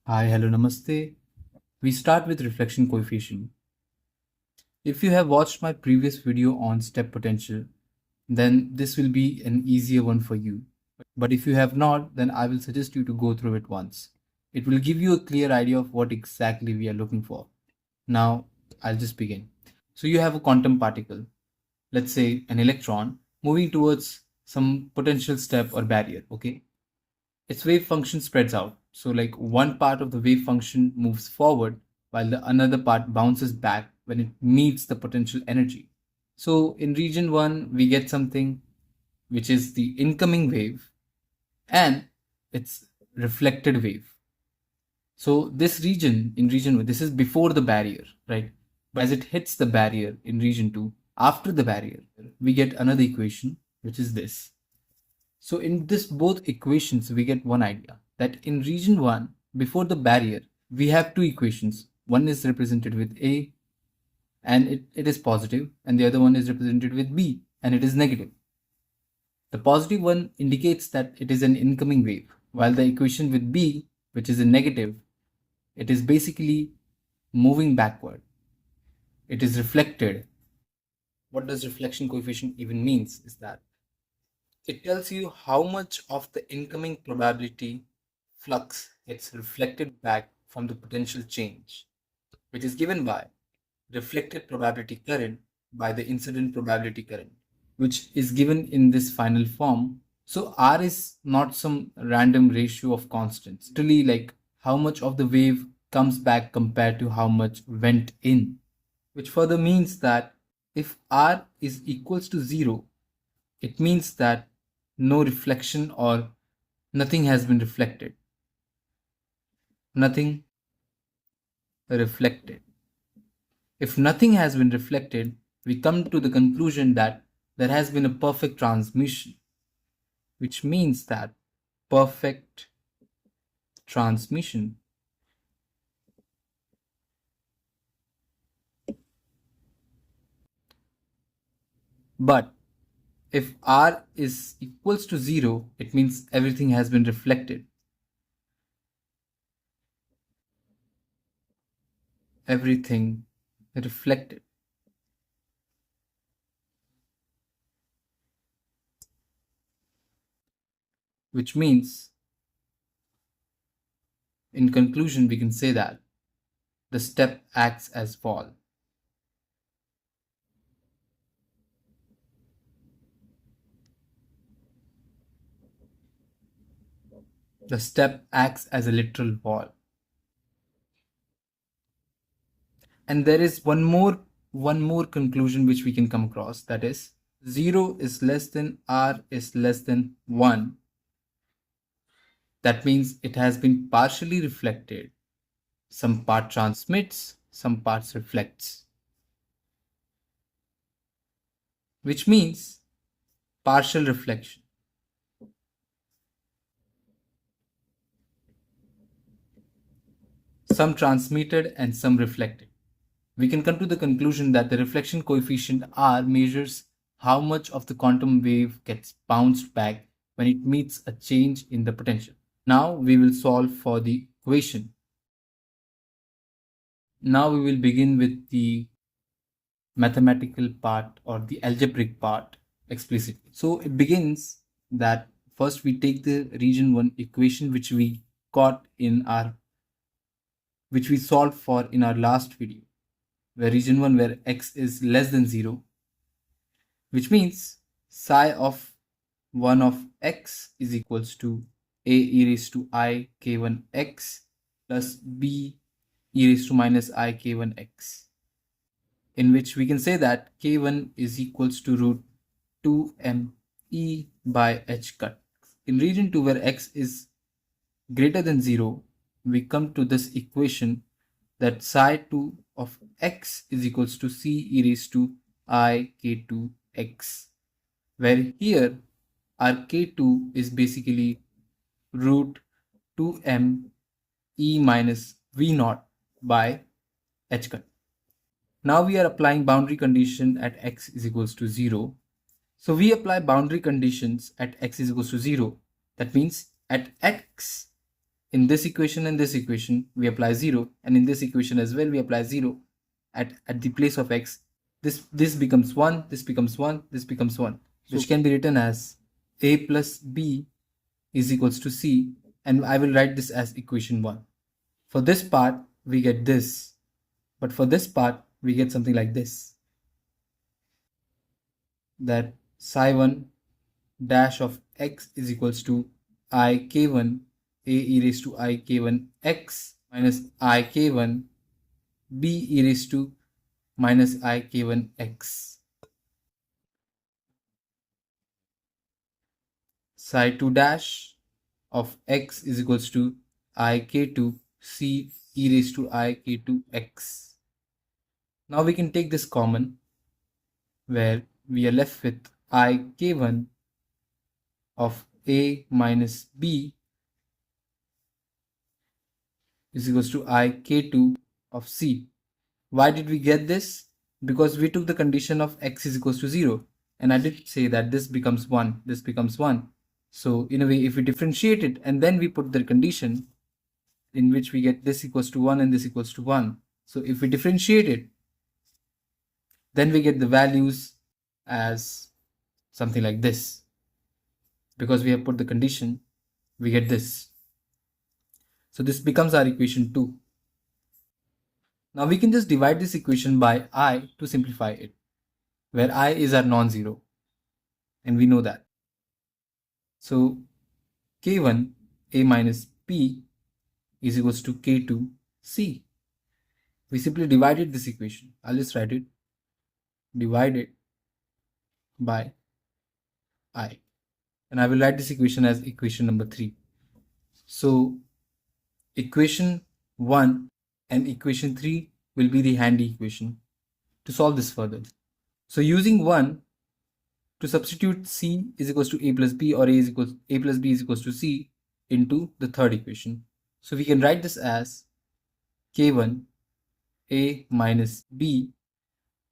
Hi, hello, namaste. We start with reflection coefficient. If you have watched my previous video on step potential, then this will be an easier one for you. But if you have not, then I will suggest you to go through it once. It will give you a clear idea of what exactly we are looking for. Now, I'll just begin. So you have a quantum particle, let's say an electron, moving towards some potential step or barrier, okay? Its wave function spreads out. So like one part of the wave function moves forward while the another part bounces back when it meets the potential energy. So in region 1 we get something which is the incoming wave and its reflected wave. So this region in region 1, this is before the barrier, right? But as it hits the barrier in region 2, after the barrier, we get another equation which is this. So in this both equations, we get one idea that in region 1, before the barrier, we have two equations. One is represented with A and it is positive, and the other one is represented with B and it is negative. The positive one indicates that it is an incoming wave, while the equation with B, which is a negative, it is basically moving backward. It is reflected. What does reflection coefficient even means is that it tells you how much of the incoming probability flux gets reflected back from the potential change, which is given by reflected probability current by the incident probability current, which is given in this final form. So R is not some random ratio of constants, literally like how much of the wave comes back compared to how much went in, which further means that if R is equals to 0, it means that no reflection or nothing has been reflected. Nothing reflected. If nothing has been reflected, we come to the conclusion that there has been a perfect transmission, which means that perfect transmission. But if R is equals to 0, it means everything has been reflected. Everything reflected. Which means, in conclusion, we can say that the step acts as wall. The step acts as a literal wall. And there is one more conclusion which we can come across, that is 0 is less than R is less than 1. That means it has been partially reflected. Some part transmits, some parts reflects, which means partial reflection. Some transmitted and some reflected. We can come to the conclusion that the reflection coefficient R measures how much of the quantum wave gets bounced back when it meets a change in the potential. Now we will solve for the equation. Now we will begin with the mathematical part or the algebraic part explicitly. So it begins that first we take the region 1 equation which we solved for in our last video, where region 1 where x is less than 0, which means psi of 1 of x is equals to a e raised to I k1x plus b e raised to minus I k1x, in which we can say that k1 is equals to root 2m e by h cut. In region 2 where x is greater than 0, we come to this equation that psi 2 of x is equals to c e raised to I k2x, where here our k2 is basically root 2m e minus v naught by h cut. Now we are applying boundary condition at x is equals to 0. So we apply boundary conditions at x is equals to 0. That means at x in this equation and this equation, we apply 0, and in this equation as well, we apply 0 at the place of x. This becomes 1, this becomes 1, this becomes 1, which can be written as a plus b is equals to c, and I will write this as equation 1. For this part, we get this, but for this part, we get something like this, that psi 1 dash of x is equals to I k1 a e raised to I k1 x minus I k1 b e raised to minus I k1 x. Psi 2 dash of x is equals to I k2 c e raised to I k2 x. Now we can take this common, where we are left with I k1 of a minus b is equals to I k2 of c. Why did we get this? Because we took the condition of x is equals to 0, and I did say that this becomes 1, this becomes 1. So in a way, if we differentiate it and then we put the condition in which we get this equals to 1 and this equals to 1. So if we differentiate it, then we get the values as something like this. Because we have put the condition, we get this. So this becomes our equation 2. Now we can just divide this equation by I to simplify it, where I is our non-zero, and we know that. So k1 a minus p is equals to k2 c. We simply divided this equation. I'll just write it, divided by I, and I will write this equation as equation number 3. So equation 1 and equation 3 will be the handy equation to solve this further. So using 1 to substitute c is equals to a plus b, or a plus b is equals to c into the third equation. So we can write this as k1 a minus b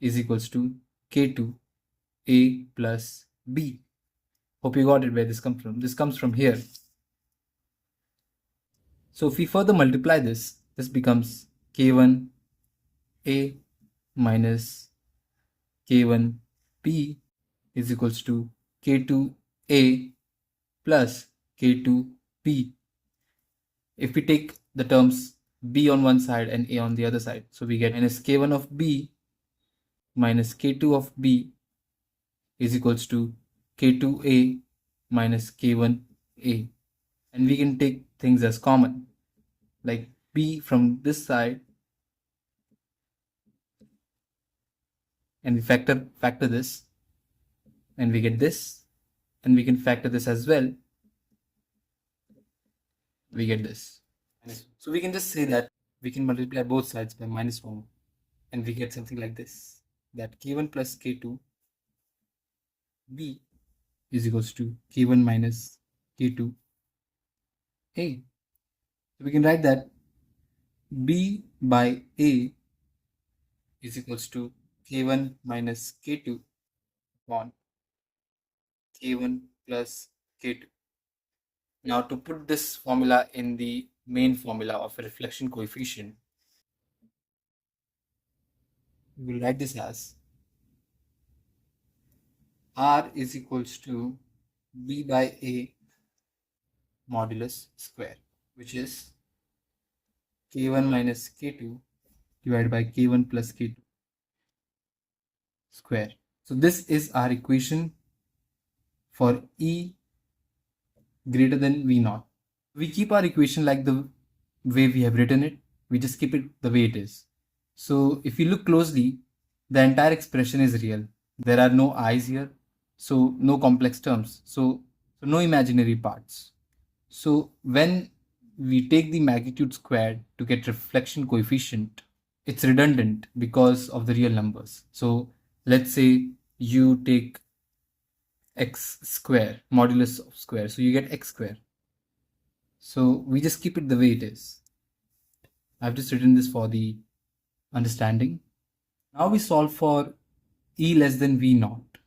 is equals to k2 a plus b. Hope you got it where this comes from. This comes from here. So if we further multiply this, this becomes k1 a minus k1 b is equals to k2 a plus k2 b. If we take the terms b on one side and a on the other side, so we get minus k1 of b minus k2 of b is equals to k2a minus k1a. And we can take things as common, like b from this side, and we factor this, and we get this, and we can factor this as well, we get this. So we can just say that we can multiply both sides by minus 1, and we get something like this, that k1 plus k2 b is equals to k1 minus k2 a. So we can write that b by a is equals to k1 minus k2 upon k1 plus k2. Now to put this formula in the main formula of a reflection coefficient, we will write this as r is equals to b by a modulus square, which is k1 minus k2 divided by k1 plus k2 square. So this is our equation for E greater than V naught. We keep our equation like the way we have written it. We just keep it the way it is. So if you look closely, the entire expression is real. There are no i's here, so no complex terms, so no imaginary parts. So when we take the magnitude squared to get reflection coefficient, it's redundant because of the real numbers. So let's say you take x square, modulus of square, so you get x square. So we just keep it the way it is. I've just written this for the understanding. Now we solve for E less than V naught,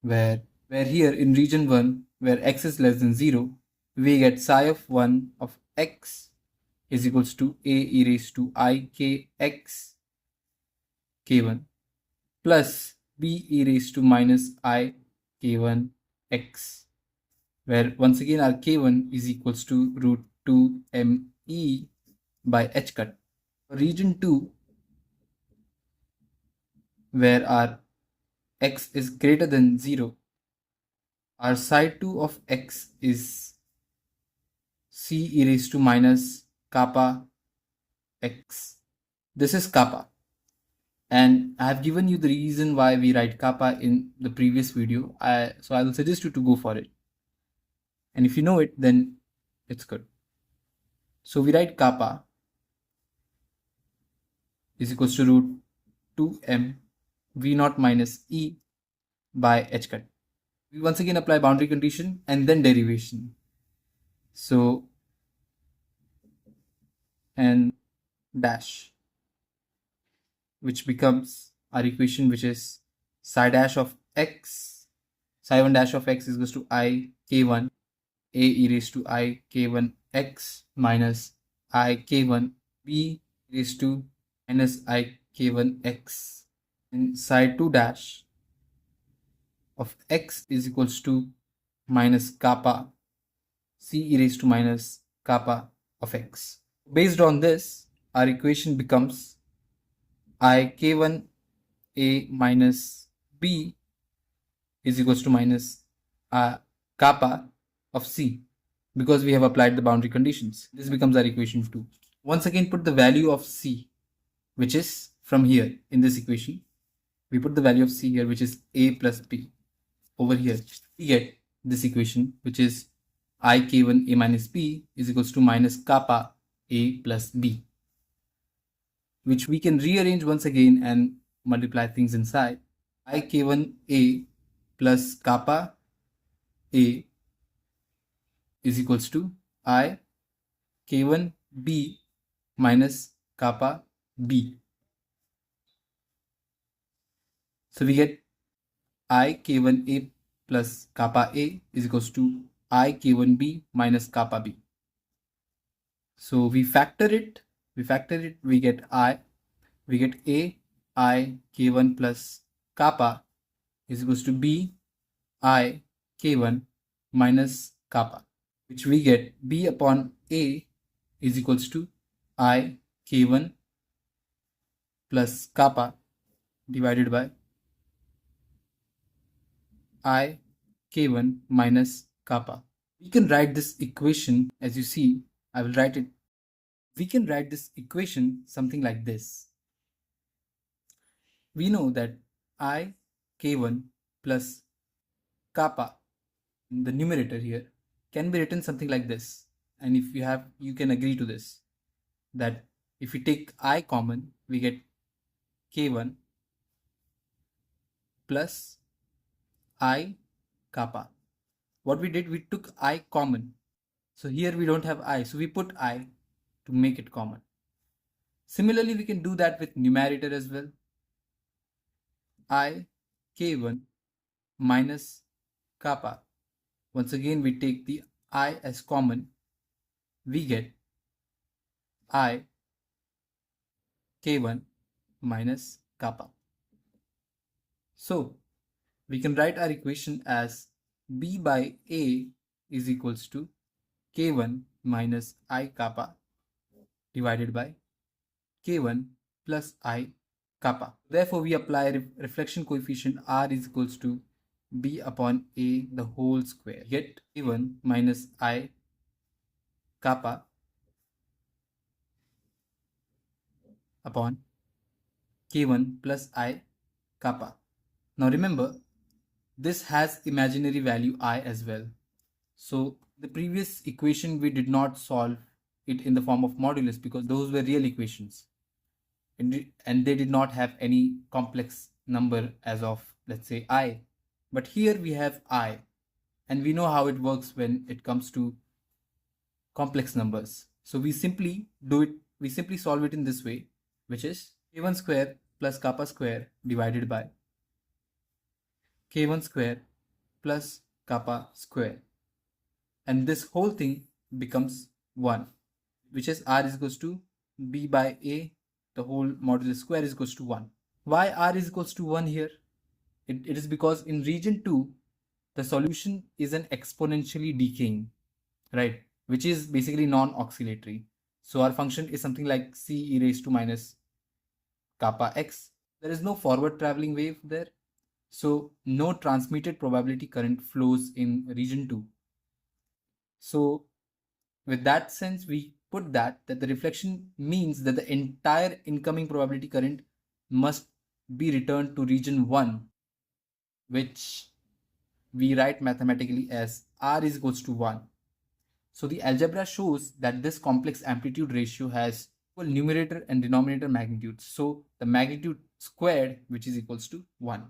where here in region 1, where x is less than 0, we get psi of 1 of x is equals to a e raised to I k x k1 plus b e raised to minus I k1 x, where once again our k1 is equals to root 2 me by h cut. Region 2, where our x is greater than 0, our psi 2 of x is c e raised to minus kappa x. This is kappa, and I have given you the reason why we write kappa in the previous video. So I will suggest you to go for it, and if you know it, then it's good. So we write kappa is equals to root 2m v naught minus e by h cut. We once again apply boundary condition and then derivation. So and dash, which becomes our equation, which is psi dash of x, psi 1 dash of x is equals to I k1 a e raised to I k1 x minus I k1 b raised to minus I k1 x, and psi 2 dash of x is equals to minus kappa c e raised to minus kappa of x. Based on this, our equation becomes I k1 a minus b is equals to minus kappa of c, because we have applied the boundary conditions. This becomes our equation 2. Once again, put the value of c, which is from here in this equation. We put the value of c here, which is a plus b. Over here, we get this equation, which is I k1 a minus b is equals to minus kappa a plus b, which we can rearrange once again and multiply things inside. I k1 a plus kappa a is equals to I k1 b minus kappa b. So we get I k1 a plus kappa a is equals to I k1 b minus kappa b. So we factor it, we get a I k1 plus kappa is equals to b I k1 minus kappa, which we get b upon a is equals to I k1 plus kappa divided by I k1 minus kappa. We can write this equation, as you see, I will write it. We can write this equation something like this. We know that I k1 plus kappa, the numerator here, can be written something like this. And if you have, you can agree to this, that if we take I common, we get k1 plus I kappa. What we did, we took I common. So here we don't have I, so we put I to make it common. Similarly, we can do that with numerator as well. I k1 minus kappa. Once again, we take the I as common. We get I k1 minus kappa. So we can write our equation as b by a is equals to k1 minus I kappa divided by k1 plus I kappa. Therefore, we apply reflection coefficient r is equals to b upon a the whole square. Get k1 minus I kappa upon k1 plus I kappa. Now remember, this has imaginary value I as well. So the previous equation, we did not solve it in the form of modulus because those were real equations. And they did not have any complex number as of, let's say, I. But here we have I, and we know how it works when it comes to complex numbers. So we simply solve it in this way, which is k1 square plus kappa square divided by k1 square plus kappa square. and this whole thing becomes 1, which is r is equals to b by a, the whole modulus square is equals to 1. Why r is equals to 1 here? It is because in region 2, the solution is an exponentially decaying, right? Which is basically non-oscillatory. So our function is something like c e raised to minus kappa x. There is no forward traveling wave there. So no transmitted probability current flows in region 2. So with that sense, we put that the reflection means that the entire incoming probability current must be returned to region 1, which we write mathematically as r is equals to 1. So the algebra shows that this complex amplitude ratio has equal numerator and denominator magnitudes. So the magnitude squared, which is equals to 1.